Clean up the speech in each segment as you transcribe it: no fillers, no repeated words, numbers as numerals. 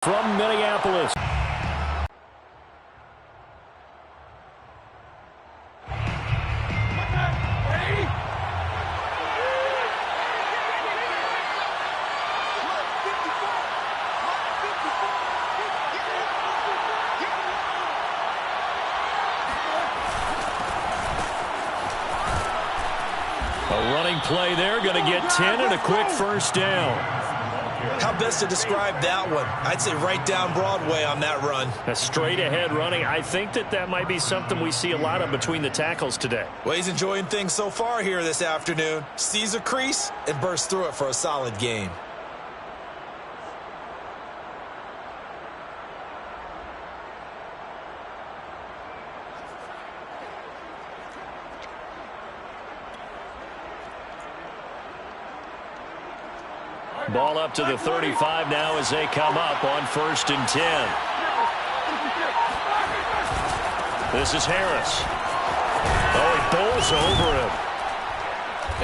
From Minneapolis. A running play there, going to get 10 and a quick first down. How best to describe that one? I'd say right down Broadway on that run. A straight-ahead running. I think that might be something we see a lot of between the tackles today. Well, he's enjoying things so far here this afternoon. Sees a crease and bursts through it for a solid gain. Ball up to the 35 now as they come up on 1st and 10. This is Harris. Oh, he bowls over him.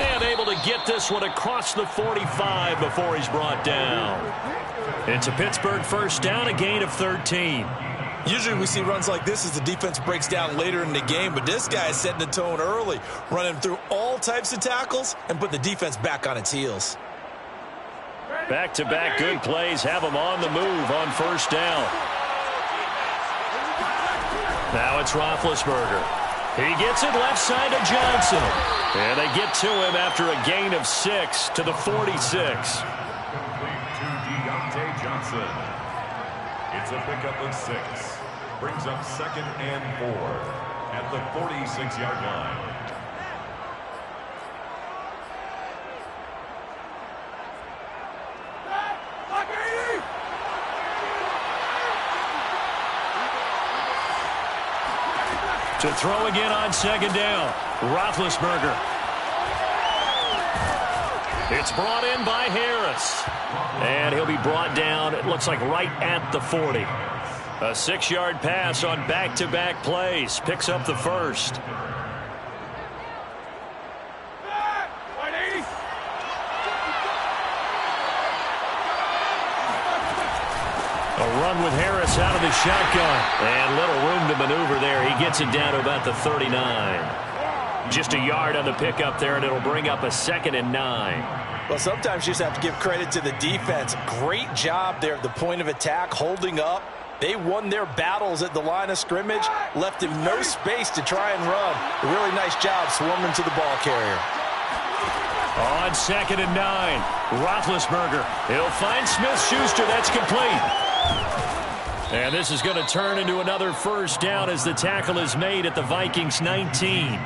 And able to get this one across the 45 before he's brought down. It's a Pittsburgh first down, a gain of 13. Usually we see runs like this as the defense breaks down later in the game, but this guy is setting the tone early, running through all types of tackles and put the defense back on its heels. Back-to-back good plays have him on the move on 1st down. Now it's Roethlisberger. He gets it left side to Johnson. And they get to him after a gain of 6 to the 46. Johnson. It's a pickup of 6. Brings up 2nd and 4 at the 46-yard line. To throw again on 2nd down. Roethlisberger. It's brought in by Harris. And he'll be brought down, it looks like right at the 40. A 6-yard pass on back-to-back plays. Picks up the first. A run with Harris out of the shotgun. And little room to maneuver there. He gets it down to about the 39. Just a yard on the pickup there, and it'll bring up a 2nd and 9. Well, sometimes you just have to give credit to the defense. Great job there at the point of attack, holding up. They won their battles at the line of scrimmage, left him no space to try and run. A really nice job swarming to the ball carrier. On 2nd and 9, Roethlisberger. He'll find Smith-Schuster. That's complete. And this is going to turn into another first down as the tackle is made at the Vikings 19.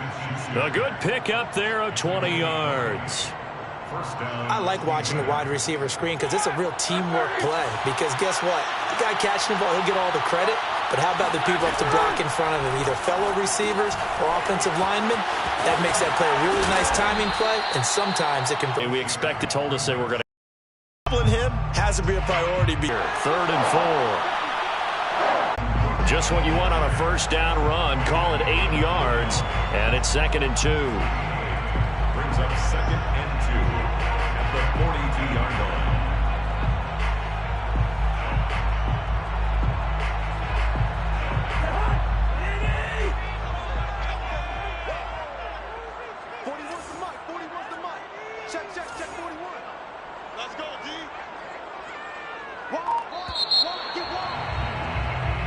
A good pickup there of 20 yards. I like watching the wide receiver screen because it's a real teamwork play. Because guess what? The guy catching the ball, he'll get all the credit. But how about the people up to block in front of him, either fellow receivers or offensive linemen? That makes that play a really nice timing play, and sometimes it can... And we expect it told us they were going to... Him has to be a priority. 3rd and 4. Just what you want on a first down run. Call it 8 yards, and it's 2nd and 2. Brings up 2nd and 2 at the 42-yard line. Check 41. Let's go, D.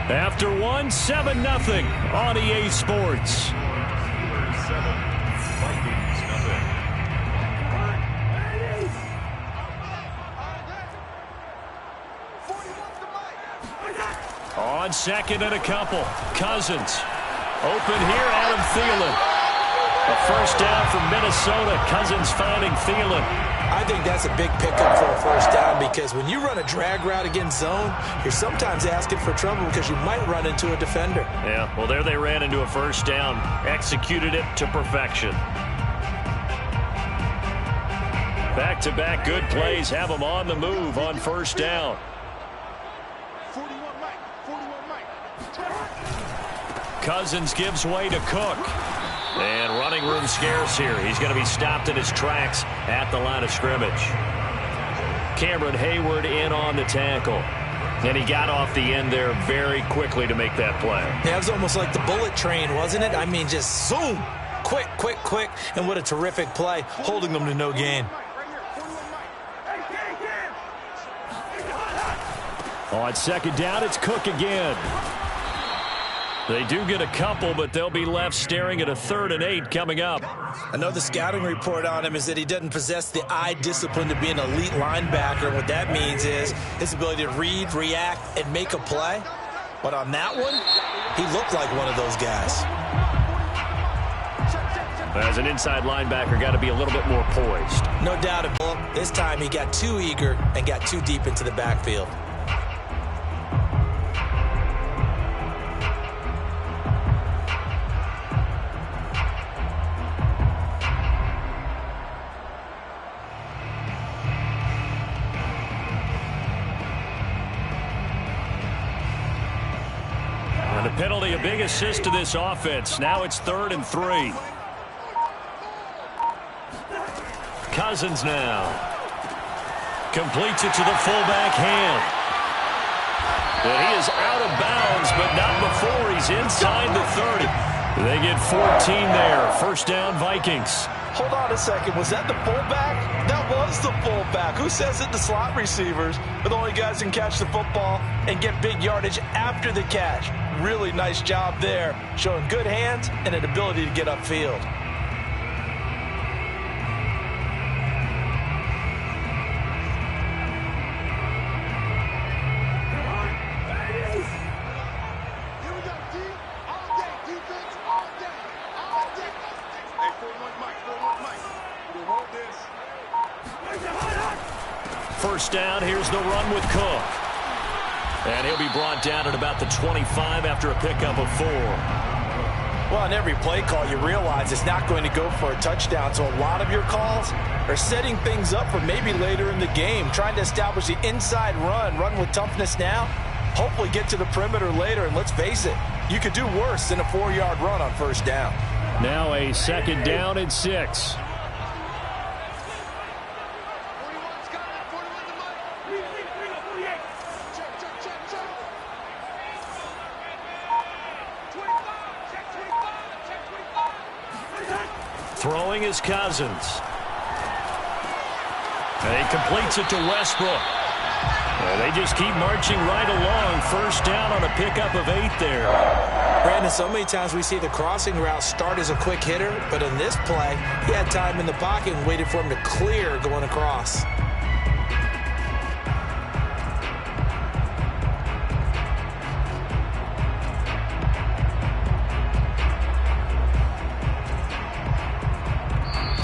After 1, 7-0 on EA Sports. 7, Vikings nothing. On 2nd and a couple. Cousins. Open here, Adam Thielen. A first down from Minnesota. Cousins finding Thielen. I think that's a big pickup for a first down because when you run a drag route against zone, you're sometimes asking for trouble because you might run into a defender. Yeah, well, there they ran into a first down. Executed it to perfection. Back-to-back good plays have them on the move on first down. 41 Mike. Cousins gives way to Cook. And running room scarce here. He's going to be stopped in his tracks at the line of scrimmage. Cameron Hayward in on the tackle. And he got off the end there very quickly to make that play. Yeah, it was almost like the bullet train, wasn't it? I mean, just zoom. Quick, quick, quick. And what a terrific play, holding them to no gain. On second down, it's Cook again. They do get a couple, but they'll be left staring at a 3rd and 8 coming up. I know the scouting report on him is that he doesn't possess the eye discipline to be an elite linebacker. And what that means is his ability to read, react, and make a play. But on that one, he looked like one of those guys. As an inside linebacker, got to be a little bit more poised. No doubt about it. This time he got too eager and got too deep into the backfield. And the penalty, a big assist to this offense. Now it's 3rd and 3. Cousins now. Completes it to the fullback hand. And he is out of bounds, but not before he's inside the 30. They get 14 there. First down, Vikings. Hold on a second. Was that the fullback? That was the fullback. Who says it? The slot receivers are the only guys who can catch the football and get big yardage after the catch. Really nice job there, showing good hands and an ability to get upfield. First down, here's the run with Cook. And he'll be brought down at about the 25 after a pickup of 4. Well, on every play call, you realize it's not going to go for a touchdown, so a lot of your calls are setting things up for maybe later in the game, trying to establish the inside run with toughness now, hopefully get to the perimeter later, and let's face it, you could do worse than a 4-yard run on first down. Now a second down and 6. Throwing is Cousins. And he completes it to Westbrook. And they just keep marching right along. First down on a pickup of 8 there. Brandon, so many times we see the crossing route start as a quick hitter, but in this play, he had time in the pocket and waited for him to clear going across.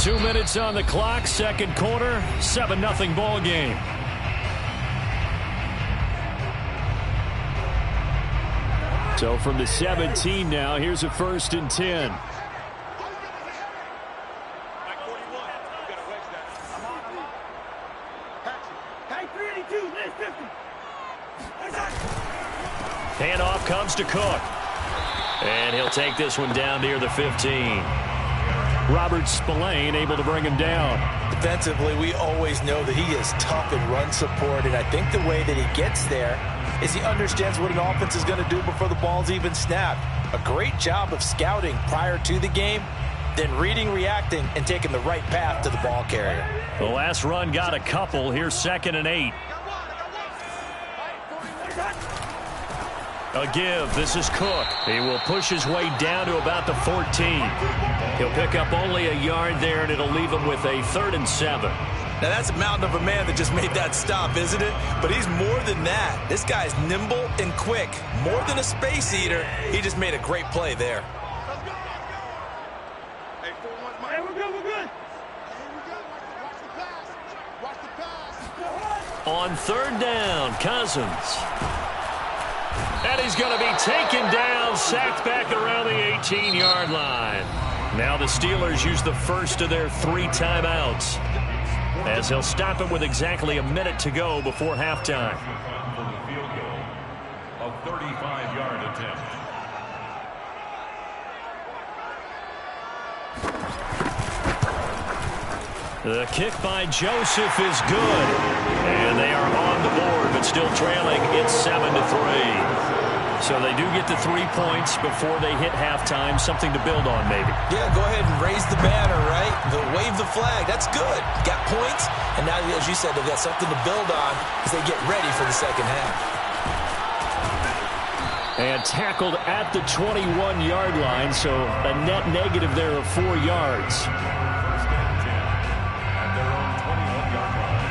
Two minutes on the clock, second quarter, 7-0 ball game. So from the 17 now, here's a 1st and 10. Handoff comes to Cook. And he'll take this one down near the 15. Robert Spillane able to bring him down. Defensively, we always know that he is tough in run support, and I think the way that he gets there is he understands what an offense is going to do before the ball's even snapped. A great job of scouting prior to the game, then reading, reacting, and taking the right path to the ball carrier. The last run got a couple. Here's 2nd and 8. A give. This is Cook. He will push his way down to about the 14. He'll pick up only a yard there, and it'll leave him with a 3rd and 7. Now, that's a mountain of a man that just made that stop, isn't it? But he's more than that. This guy's nimble and quick. More than a space eater. He just made a great play there. Hey, we're good, we're good. Watch the pass. Watch the pass. On 3rd down, Cousins. And he's going to be taken down, sacked back around the 18-yard line. Now the Steelers use the first of their 3 timeouts, as he'll stop him with exactly a minute to go before halftime. For the field goal, a 35-yard attempt. The kick by Joseph is good, and they are on the the board, but still trailing. It's 7-3. So they do get the 3 points before they hit halftime. Something to build on, maybe. Yeah, go ahead and raise the banner, right? Wave the flag. That's good. Got points, and now, as you said, they've got something to build on as they get ready for the second half. And tackled at the 21-yard line, so a net negative there of 4 yards. At their own 21-yard line.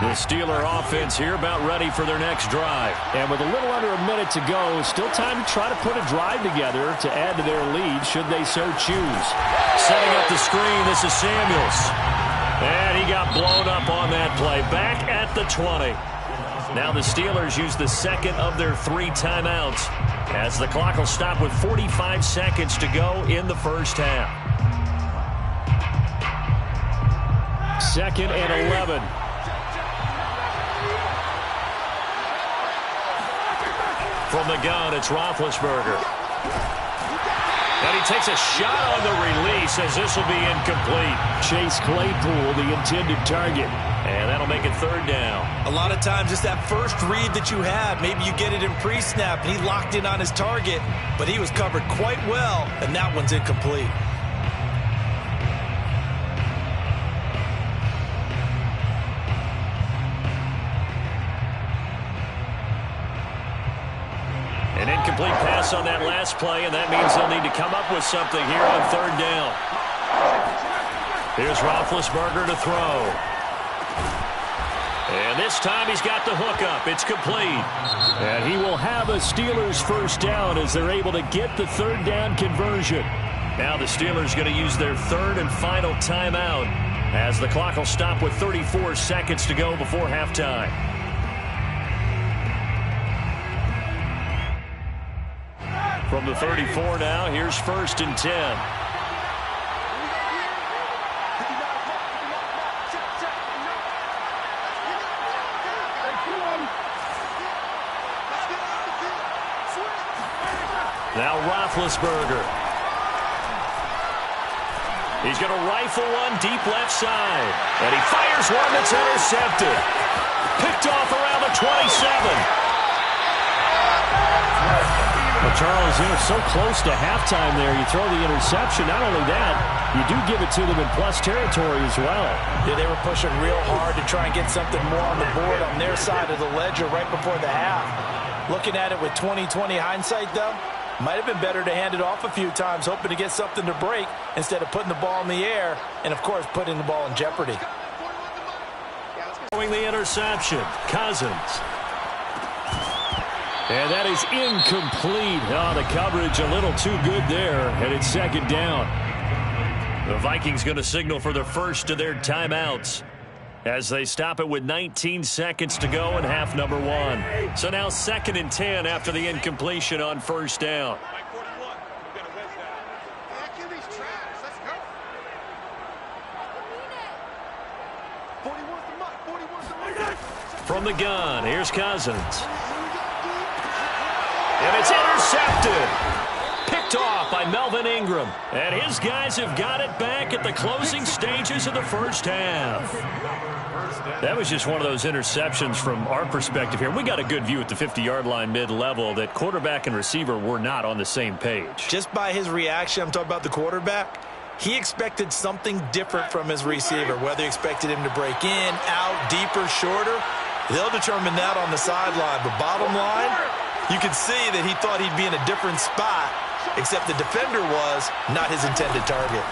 The Steeler offense here about ready for their next drive. And with a little under a minute to go, still time to try to put a drive together to add to their lead should they so choose. Setting up the screen, this is Samuels. And he got blown up on that play. Back at the 20. Now the Steelers use the second of their 3 timeouts as the clock will stop with 45 seconds to go in the first half. 2nd and 11. From the gun, it's Roethlisberger. And he takes a shot on the release as this will be incomplete. Chase Claypool, the intended target. And that'll make it 3rd down. A lot of times it's that first read that you have. Maybe you get it in pre-snap, and he locked in on his target, but he was covered quite well, and that one's incomplete. An incomplete pass on that last play, and that means they'll need to come up with something here on 3rd down. Here's Roethlisberger to throw. And this time he's got the hook up. It's complete. And he will have a Steelers first down as they're able to get the 3rd down conversion. Now the Steelers going to use their 3rd and final timeout as the clock will stop with 34 seconds to go before halftime. From the 34 now, here's 1st and 10. Now Roethlisberger. He's going to rifle one deep left side. And he fires one that's intercepted. Picked off around the 27. Well, Charles, so close to halftime there. You throw the interception. Not only that, you do give it to them in plus territory as well. Yeah, they were pushing real hard to try and get something more on the board on their side of the ledger right before the half. Looking at it with 20/20 hindsight, though, might have been better to hand it off a few times, hoping to get something to break instead of putting the ball in the air and, of course, putting the ball in jeopardy. Throwing the interception, Cousins. And that is incomplete. Oh, the coverage a little too good there, and it's 2nd down. The Vikings going to signal for the first of their timeouts as they stop it with 19 seconds to go in half number 1. So now 2nd and 10 after the incompletion on 1st down. From the gun, here's Cousins. And it's intercepted. Picked off by Melvin Ingram. And his guys have got it back at the closing stages of the first half. That was just one of those interceptions from our perspective here. We got a good view at the 50-yard line mid-level that quarterback and receiver were not on the same page. Just by his reaction, I'm talking about the quarterback, he expected something different from his receiver, whether he expected him to break in, out, deeper, shorter. They'll determine that on the sideline. But bottom line, you could see that he thought he'd be in a different spot, except the defender was not his intended target.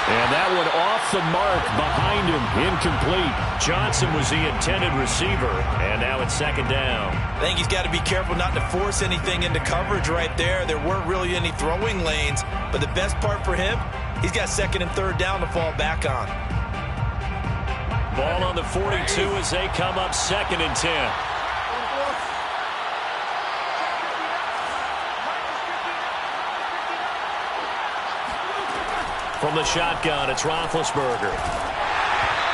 And that one off the mark behind him, incomplete. Johnson was the intended receiver, and now it's 2nd down. I think he's got to be careful not to force anything into coverage right there. There weren't really any throwing lanes, but the best part for him, he's got 2nd and 3rd down to fall back on. Ball on the 42 as they come up 2nd and 10. From the shotgun, it's Roethlisberger.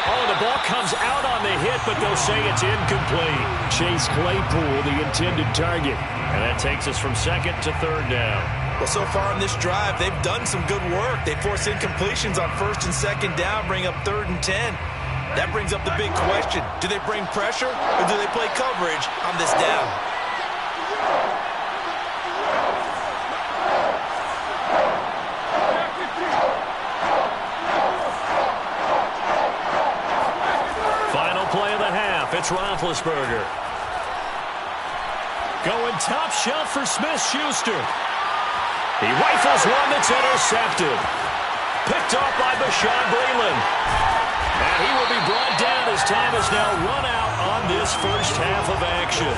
Oh, the ball comes out on the hit, but they'll say it's incomplete. Chase Claypool, the intended target. And that takes us from second to third down. Well, so far on this drive, they've done some good work. They force incompletions on first and second down, bring up 3rd and 10. That brings up the big question. Do they bring pressure or do they play coverage on this down? Final play of the half. It's Roethlisberger. Going top shelf for Smith-Schuster. He rifles one that's intercepted. Picked off by Bashaud Breeland. And he will be brought down as time has now run out on this first half of action.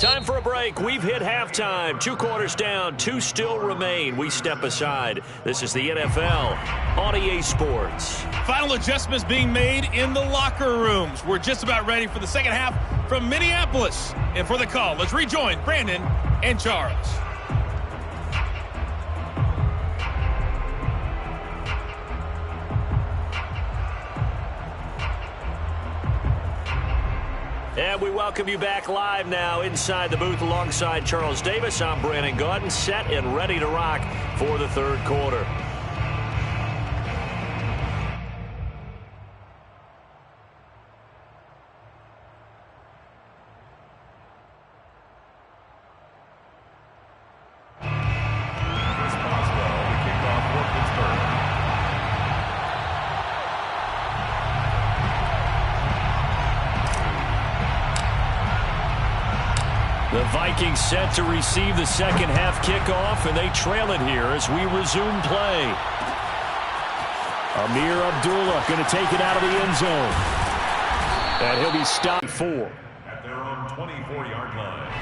Time for a break. We've hit halftime. 2 quarters down. 2 still remain. We step aside. This is the NFL on EA Sports. Final adjustments being made in the locker rooms. We're just about ready for the second half from Minneapolis. And for the call, let's rejoin Brandon and Charles. And we welcome you back live now inside the booth alongside Charles Davis. I'm Brandon Gaudin, set and ready to rock for the third quarter. The Vikings set to receive the second half kickoff, and they trail it here as we resume play. Amir Abdullah going to take it out of the end zone. And he'll be stopped 4. At their own 24-yard line.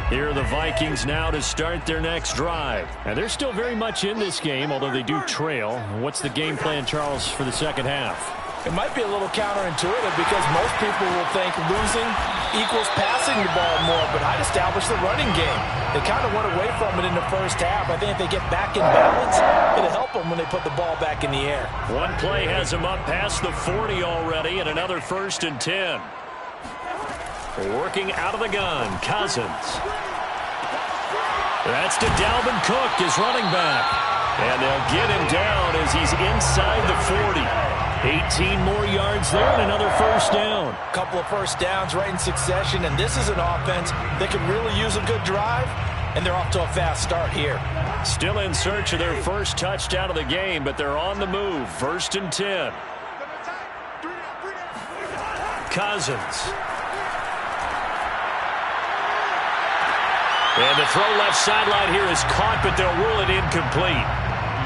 Here are the Vikings now to start their next drive. And they're still very much in this game, although they do trail. What's the game plan, Charles, for the second half? It might be a little counterintuitive because most people will think losing equals passing the ball more, but I'd establish the running game. They kind of went away from it in the first half. I think if they get back in balance, it'll help them when they put the ball back in the air. One play has them up past the 40 already, and another 1st and 10. Working out of the gun, Cousins. That's to Dalvin Cook, his running back. And they'll get him down as he's inside the 40. 18 more yards there and another first down. Couple of first downs right in succession, and this is an offense that can really use a good drive, and they're off to a fast start here. Still in search of their first touchdown of the game, but they're on the move. 1st and 10. Cousins. And the throw left sideline here is caught, but they'll rule it incomplete.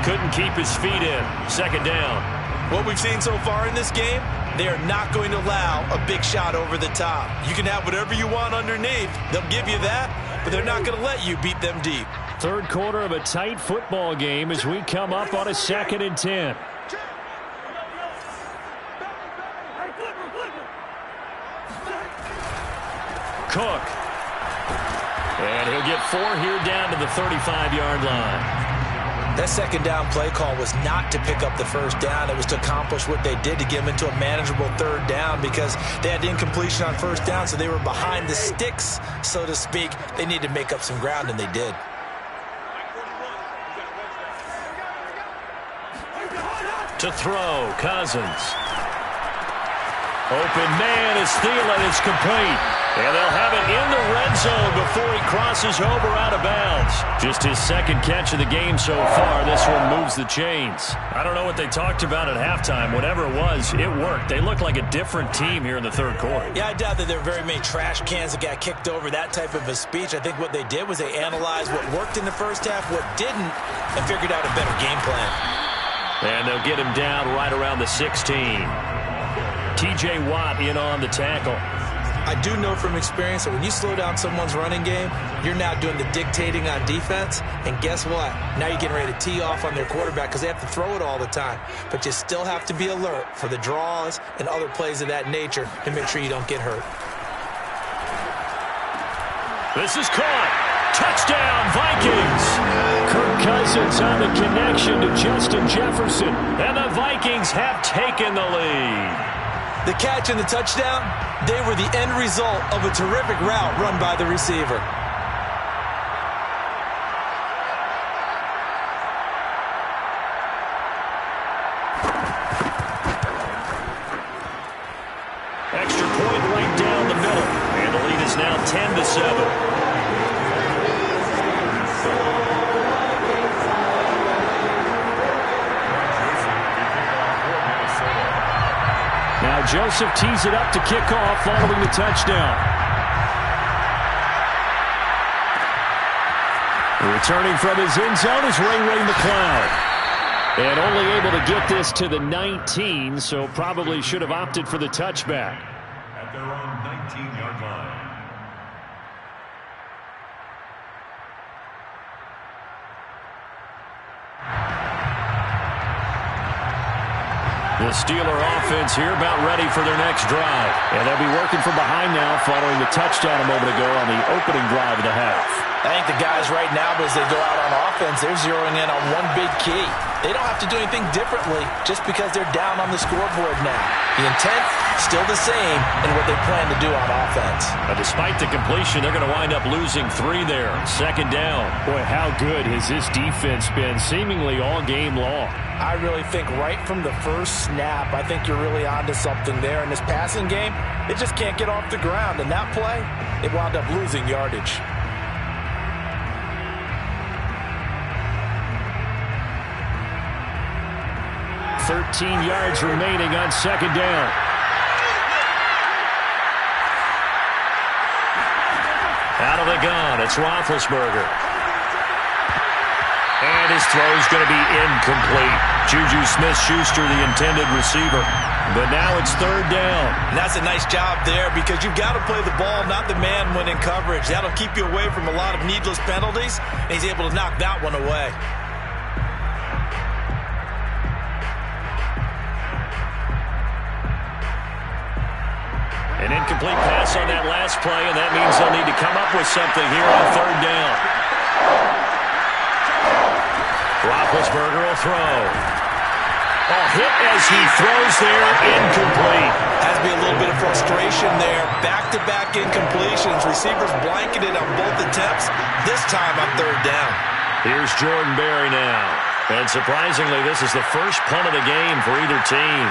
Couldn't keep his feet in. 2nd down. What we've seen so far in this game, they are not going to allow a big shot over the top. You can have whatever you want underneath. They'll give you that, but they're not going to let you beat them deep. Third quarter of a tight football game as we come up on a 2nd and 10. Cook. And he'll get 4 here down to the 35-yard line. That second down play call was not to pick up the first down. It was to accomplish what they did to get them into a manageable 3rd down because they had incompletion on 1st down, so they were behind the sticks, so to speak. They needed to make up some ground, and they did. To throw, Cousins. Open man is Thielen. It's complete. And they'll have it in the red zone before he crosses over out of bounds. Just his 2nd catch of the game so far. This one moves the chains. I don't know what they talked about at halftime. Whatever it was, it worked. They look like a different team here in the 3rd quarter. Yeah, I doubt that there are very many trash cans that got kicked over, that type of a speech. I think what they did was they analyzed what worked in the first half, what didn't, and figured out a better game plan. And they'll get him down right around the 16. T.J. Watt in on the tackle. I do know from experience that when you slow down someone's running game, you're now doing the dictating on defense. And guess what? Now you're getting ready to tee off on their quarterback because they have to throw it all the time. But you still have to be alert for the draws and other plays of that nature to make sure you don't get hurt. This is caught. Touchdown, Vikings! Kirk Cousins on the connection to Justin Jefferson. And the Vikings have taken the lead. The catch and the touchdown, they were the end result of a terrific route run by the receiver. Extra point right down the middle. And the lead is now 10-7. Now Joseph tees it up to kick off following the touchdown. Returning from his end zone is Ray McCloud. And only able to get this to the 19, so probably should have opted for the touchback. At their own 19-yard line. The Steeler offense here about ready for their next drive. And they'll be working from behind now following the touchdown a moment ago on the opening drive of the half. I think the guys right now, as they go out on offense, they're zeroing in on one big key. They don't have to do anything differently just because they're down on the scoreboard now. The intent, still the same in what they plan to do on offense. But despite the completion, they're going to wind up losing 3 there. Second down. Boy, how good has this defense been seemingly all game long? I really think right from the first snap, I think you're really onto something there. In this passing game, it just can't get off the ground. And that play, it wound up losing yardage. 13 yards remaining on second down. Out of the gun, it's Roethlisberger. And his throw's going to be incomplete. Juju Smith-Schuster, the intended receiver. But now it's third down. And that's a nice job there because you've got to play the ball, not the man when in coverage. That'll keep you away from a lot of needless penalties. And he's able to knock that one away. An incomplete pass on that last play, and that means they'll need to come up with something here on third down. Roethlisberger will throw. Hit as he throws there, incomplete. Has to be a little bit of frustration there. Back-to-back incompletions. Receivers blanketed on both attempts. This time on third down. Here's Jordan Berry now. And surprisingly, this is the first punt of the game for either team.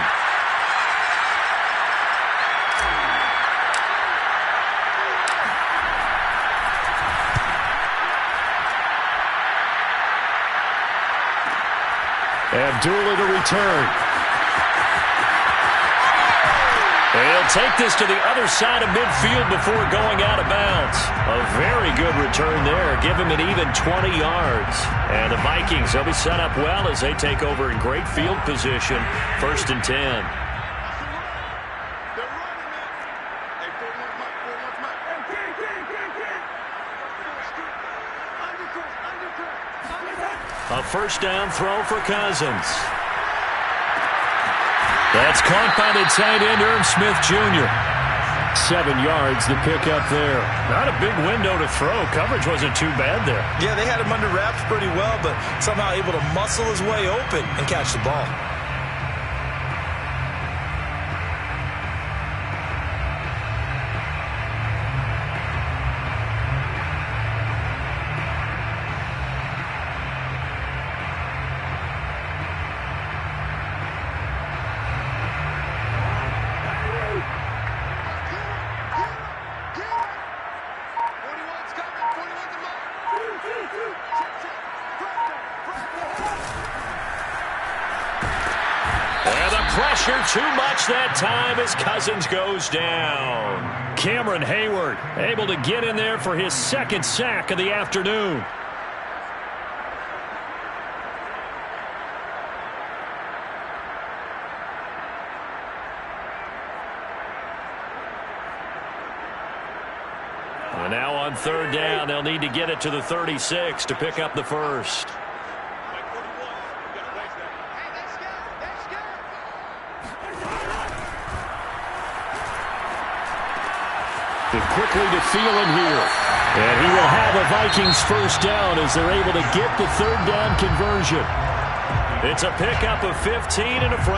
Abdullah to return. He'll take this to the other side of midfield before going out of bounds. A very good return there. Give him an even 20 yards. And the Vikings will be set up well as they take over in great field position. 1st and 10. A first down throw for Cousins. That's caught by the tight end, Irv Smith Jr. 7 yards, the pickup there. Not a big window to throw. Coverage wasn't too bad there. Yeah, they had him under wraps pretty well, but somehow able to muscle his way open and catch the ball. Too much that time as Cousins goes down. Cameron Hayward able to get in there for his second sack of the afternoon. And now on third down, they'll need to get it to the 36 to pick up the first. Quickly to Thielen here. And he will have a Vikings first down as they're able to get the third down conversion. It's a pickup of 15 and a front.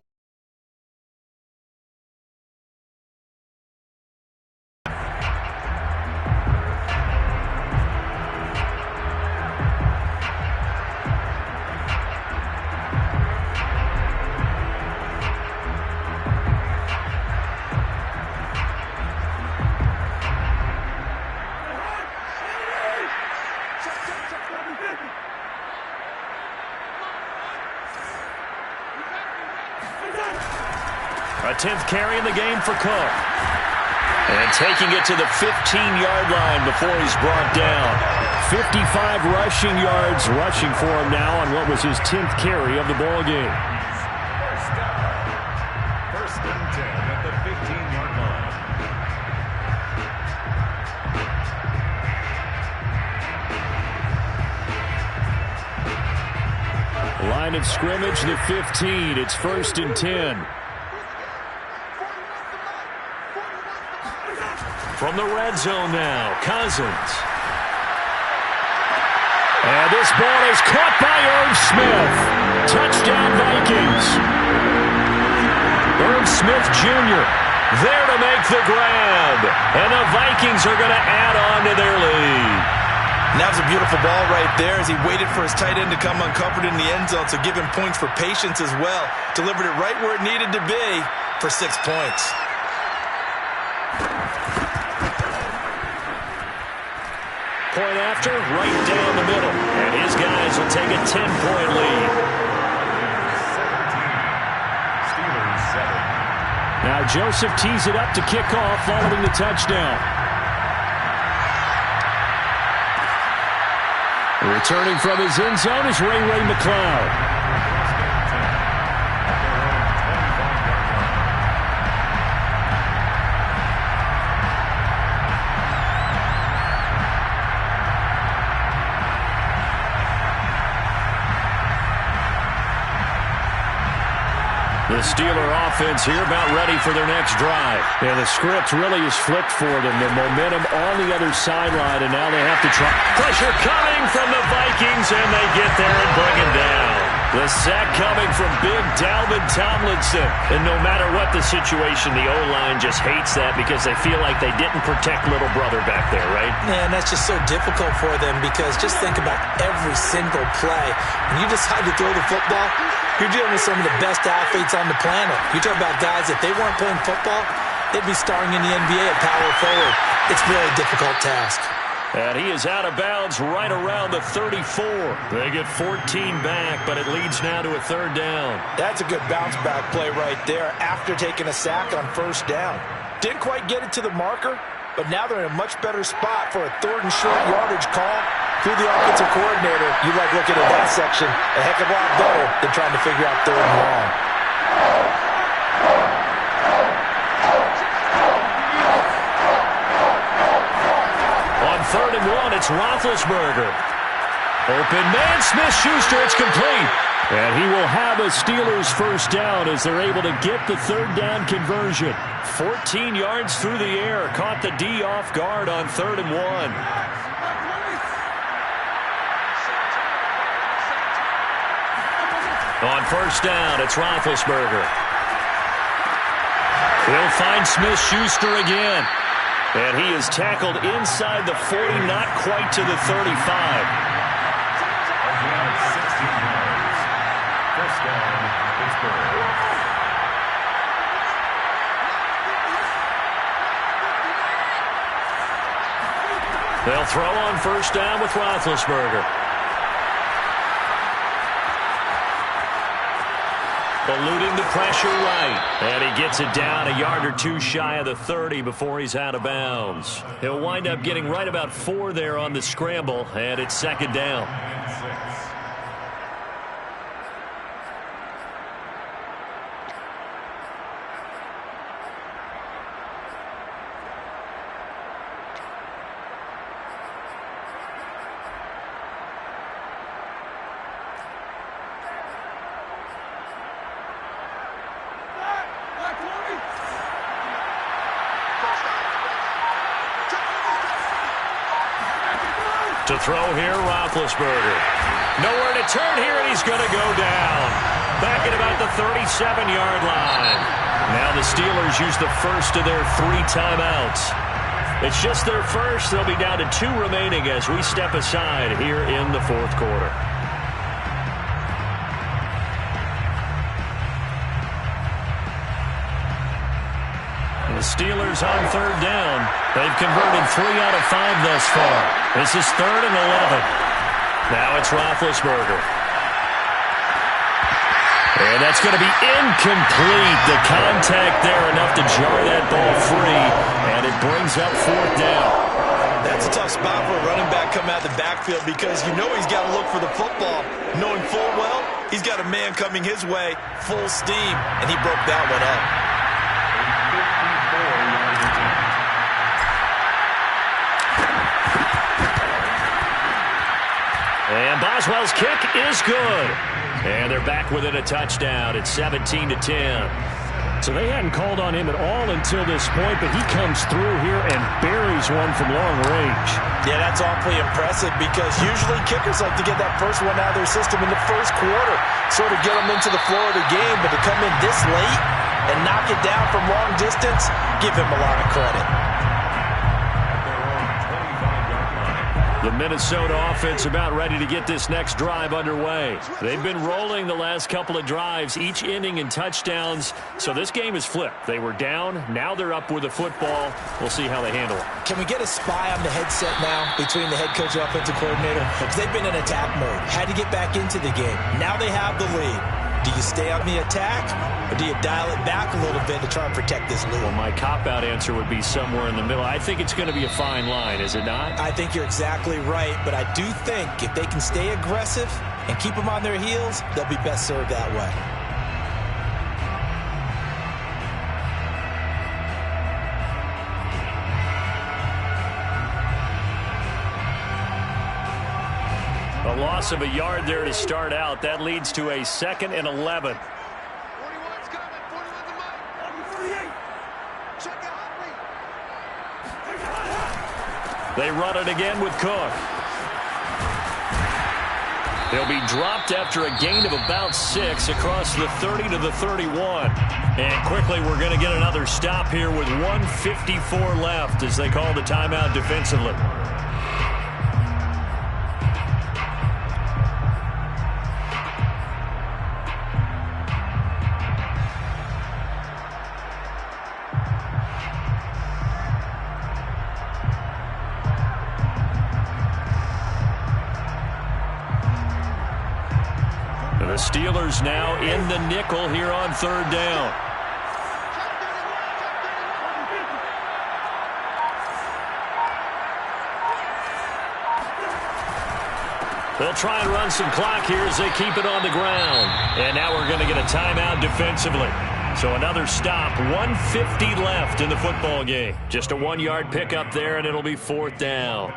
A 10th carry in the game for Cook. And taking it to the 15-yard line before he's brought down. 55 rushing yards rushing for him now on what was his 10th carry of the ball game. First and 10 at the 15-yard line. Line of scrimmage, the 15. It's first and 10. From the red zone now, Cousins. And this ball is caught by Irv Smith. Touchdown, Vikings. Irv Smith Jr. there to make the grab. And the Vikings are going to add on to their lead. And that was a beautiful ball right there as he waited for his tight end to come uncovered in the end zone, so give him points for patience as well. Delivered it right where it needed to be for 6 points. Point after, right down the middle. And his guys will take a 10-point lead. 17. Steelers 7. Now Joseph tees it up to kick off following the touchdown. Returning from his end zone is Ray McCloud. The Steeler offense here about ready for their next drive. And the script really is flipped for them. The momentum on the other sideline, and now they have to try. Pressure coming from the Vikings, and they get there and bring it down. The sack coming from big Dalvin Tomlinson. And no matter what the situation, the O-line just hates that because they feel like they didn't protect little brother back there, right? Man, that's just so difficult for them because just think about every single play. When you decide to throw the football, you're dealing with some of the best athletes on the planet. You talk about guys, if they weren't playing football, they'd be starring in the NBA at power forward. It's a really difficult task. And he is out of bounds right around the 34. They get 14 back, but it leads now to a third down. That's a good bounce back play right there after taking a sack on first down. Didn't quite get it to the marker, but now they're in a much better spot for a third and short yardage call. Through the offensive coordinator, you like looking at that section a heck of a lot better than trying to figure out third and long. On third and one, it's Roethlisberger. Open man, Smith-Schuster, it's complete. And he will have a Steelers first down as they're able to get the third down conversion. 14 yards through the air, caught the D off guard on third and one. On first down, it's Roethlisberger. He'll find Smith-Schuster again. And he is tackled inside the 40, not quite to the 35. Again, 16 yards. First down, Pittsburgh. They'll throw on first down with Roethlisberger. Eluding the pressure right. And he gets it down a yard or two shy of the 30 before he's out of bounds. He'll wind up getting right about 4 there on the scramble, and it's second down. And 6. To throw here, Roethlisberger. Nowhere to turn here, and he's going to go down. Back at about the 37-yard line. Now the Steelers use the first of their 3 timeouts. It's just their first. They'll be down to 2 remaining as we step aside here in the fourth quarter. The Steelers on third down. They've converted 3 out of 5 thus far. This is 3rd and 11. Now it's Roethlisberger. And that's going to be incomplete. The contact there enough to jar that ball free. And it brings up 4th down. That's a tough spot for a running back coming out of the backfield because you know he's got to look for the football. Knowing full well, he's got a man coming his way, full steam, and he broke that one up. And Boswell's kick is good. And they're back within a touchdown. It's 17-10. So they hadn't called on him at all until this point, but he comes through here and buries one from long range. Yeah, that's awfully impressive because usually kickers like to get that first one out of their system in the first quarter, sort of get them into the flow of the game, but to come in this late and knock it down from long distance, give him a lot of credit. The Minnesota offense about ready to get this next drive underway. They've been rolling the last couple of drives, each inning in touchdowns. So this game is flipped. They were down. Now they're up with the football. We'll see how they handle it. Can we get a spy on the headset now between the head coach and offensive coordinator? Because they've been in attack mode. Had to get back into the game. Now they have the lead. Do you stay on the attack, or do you dial it back a little bit to try and protect this lead? Well, my cop-out answer would be somewhere in the middle. I think it's going to be a fine line, is it not? I think you're exactly right, but I do think if they can stay aggressive and keep them on their heels, they'll be best served that way. A loss of a yard there to start out. That leads to a 2nd and 11. 41's coming. 41's the mic. 48. Check out. They run it again with Cook. He'll be dropped after a gain of about 6 across the 30 to the 31. And quickly we're going to get another stop here with 1:54 left as they call the timeout defensively. The Steelers now in the nickel here on 3rd down. They'll try and run some clock here as they keep it on the ground. And now we're going to get a timeout defensively. So another stop, 1:50 left in the football game. Just a 1-yard pickup there, and it'll be 4th down.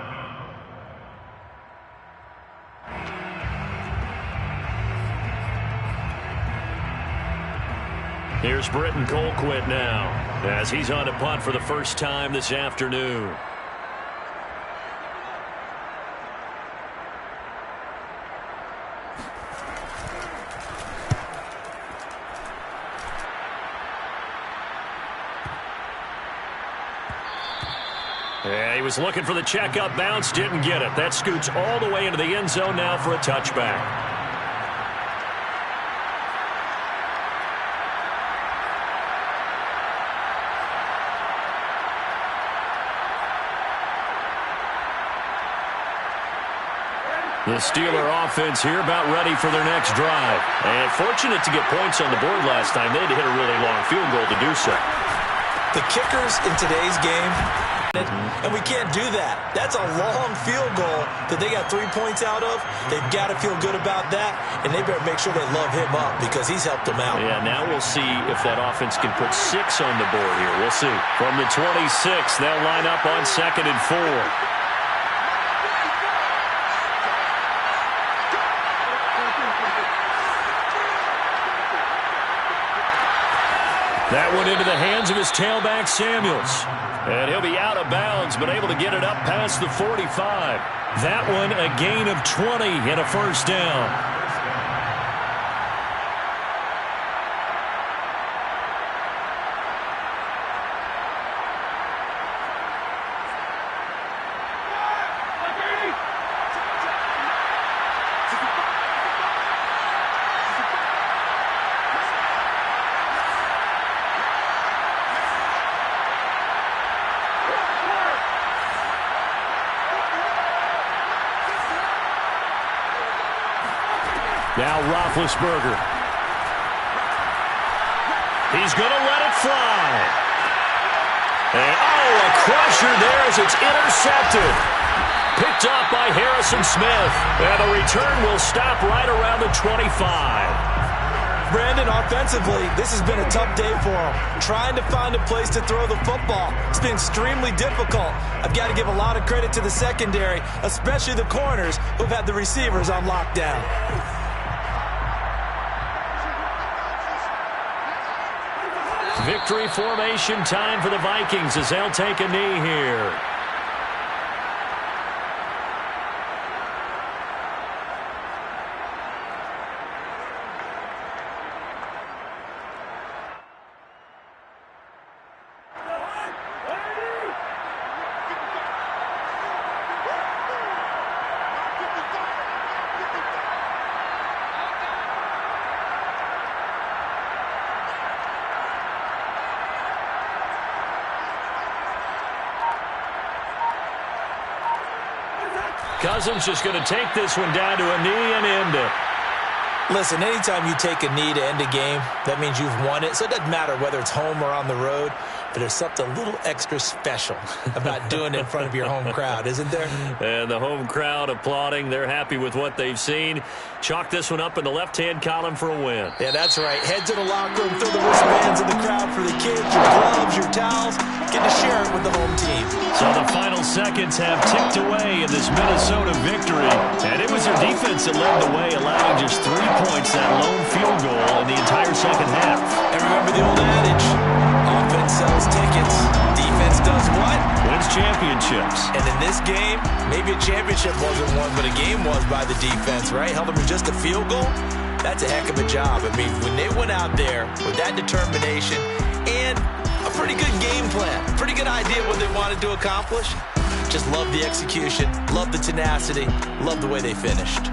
Here's Britton Colquitt now as he's on to punt for the first time this afternoon. Yeah, he was looking for the checkup bounce, didn't get it. That scoots all the way into the end zone now for a touchback. The Steeler offense here about ready for their next drive. And fortunate to get points on the board last time. They had to hit a really long field goal to do so. The kickers in today's game, and we can't do that. That's a long field goal that they got 3 points out of. They've got to feel good about that, and they better make sure they love him up because he's helped them out. Yeah, now we'll see if that offense can put 6 on the board here. We'll see. From the 26, they'll line up on 2nd and 4. That went into the hands of his tailback, Samuels. And he'll be out of bounds, but able to get it up past the 45. That one a gain of 20 and a first down. Now Roethlisberger. He's going to let it fly. And, a crusher there as it's intercepted. Picked up by Harrison Smith. And the return will stop right around the 25. Brandon, offensively, this has been a tough day for him. Trying to find a place to throw the football. It's been extremely difficult. I've got to give a lot of credit to the secondary, especially the corners who've had the receivers on lockdown. Victory formation time for the Vikings as they'll take a knee here. Cousins just going to take this one down to a knee and end it. Listen, anytime you take a knee to end a game, that means you've won it. So it doesn't matter whether it's home or on the road, but there's something a little extra special about doing it in front of your home crowd, isn't there? And the home crowd applauding. They're happy with what they've seen. Chalk this one up in the left-hand column for a win. Yeah, that's right. Head to the locker room, throw the wristbands in the crowd for the kids, your gloves, your towels. Get to share it with the home team. So the final seconds have ticked away in this Minnesota victory. And it was their defense that led the way, allowing just 3 points, that lone field goal in the entire second half. And remember the old adage, offense sells tickets, defense does what? Wins championships. And in this game, maybe a championship wasn't won, but a game was by the defense, right? Held them to just a field goal. That's a heck of a job. I mean, when they went out there with that determination and a pretty good game plan, pretty good idea what they wanted to accomplish, just love the execution, love the tenacity, love the way they finished.